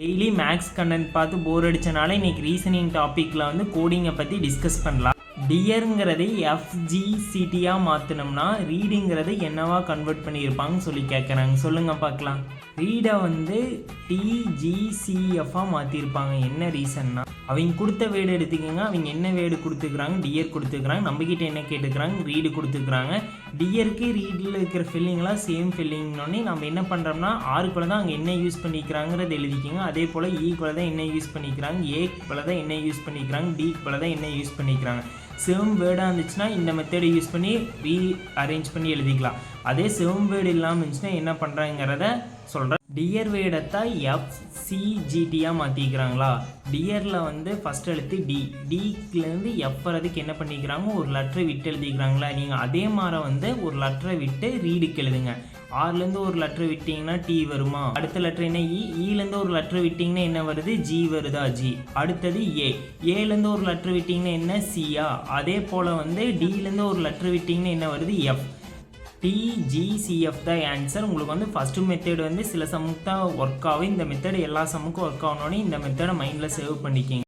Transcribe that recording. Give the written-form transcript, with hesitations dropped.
Daily maths content பார்த்து போர் அடிச்சனால இன்னைக்கு reasoning டாப்பிக்கில் வந்து கோடிங்கை பற்றி டிஸ்கஸ் பண்ணலாம். டியருங்கிறதை எஃப்ஜிசிடியாக மாற்றினோம்னா ரீடுங்கிறதை என்னவா கன்வெர்ட் பண்ணியிருப்பாங்கன்னு சொல்லி கேட்குறாங்க. சொல்லுங்கள் பார்க்கலாம். ரீடை வந்து டிஜிசிஎஃபாக மாற்றிருப்பாங்க. என்ன ரீசன்னா அவங்க கொடுத்த வேர்டு எடுத்துக்கோங்க. அவங்க என்ன வேர்டு கொடுத்துக்கிறாங்க? டியர் கொடுத்துக்கிறாங்க. நம்மக்கிட்ட என்ன கேட்டுக்கிறாங்க? ரீடு கொடுத்துக்கிறாங்க. டியருக்கு ரீடில் இருக்கிற ஃபில்லிங்லாம் சேம் ஃபில்லிங்னோடனே நம்ம என்ன பண்ணுறோம்னா ஆறுக்குள்ள தான் அங்கே என்ன யூஸ் பண்ணிக்கிறாங்கிறது எழுதிக்கோங்க. அதே போல் ஈக்குள்ள தான் என்ன யூஸ் பண்ணிக்கிறாங்க, ஏக்குள்ள தான் என்ன யூஸ் பண்ணிக்கிறாங்க, டிக்குள்ள தான் என்ன யூஸ் பண்ணிக்கிறாங்க. சேம் வேர்டாக இருந்துச்சுன்னா இந்த மெத்தடை யூஸ் பண்ணி அரேஞ்ச் பண்ணி எழுதிக்கலாம். அதே சேம் வேர்டு இல்லாமல் இருந்துச்சுன்னா என்ன பண்ணுறாங்கிறத சொல்கிறேன். டியர் வேர்டை எஃப்சிஜிடியாக மாற்றிக்கிறாங்களா? டியரில் வந்து ஃபஸ்ட் எழுத்து டி, டிக்குலேருந்து எஃப் வரதுக்கு என்ன பண்ணிக்கிறாங்க? ஒரு லெட்டரை விட்டு எழுதிக்கிறாங்களா? நீங்கள் அதே மாதிரி வந்து ஒரு லெட்டரை விட்டு ரீடுக்கு எழுதுங்க. ஆர்லேருந்து ஒரு லெட்டர் விட்டிங்கன்னா டி வருமா? அடுத்த லெட்டர் என்ன? ஈலேருந்து ஒரு லெட்டர் விட்டிங்கன்னா என்ன வருது? ஜி வருதா? ஜி. அடுத்தது ஏலேருந்து ஒரு லெட்டர் விட்டிங்கன்னா என்ன? சியா. அதே போல் வந்து டிலேருந்து ஒரு லெட்டர் விட்டிங்கன்னா என்ன வருது? எஃப். டிஜிசிஎஃப் தான் ஆன்சர். உங்களுக்கு வந்து ஃபஸ்ட்டு மெத்தட் வந்து சில சம்முக்கு தான் ஒர்க் ஆகும். இந்த மெத்தட் எல்லா சம்முக்கும் ஒர்க் ஆகணுன்னு இந்த மெத்தடை மைண்டில் சேவ் பண்ணிக்கிங்க.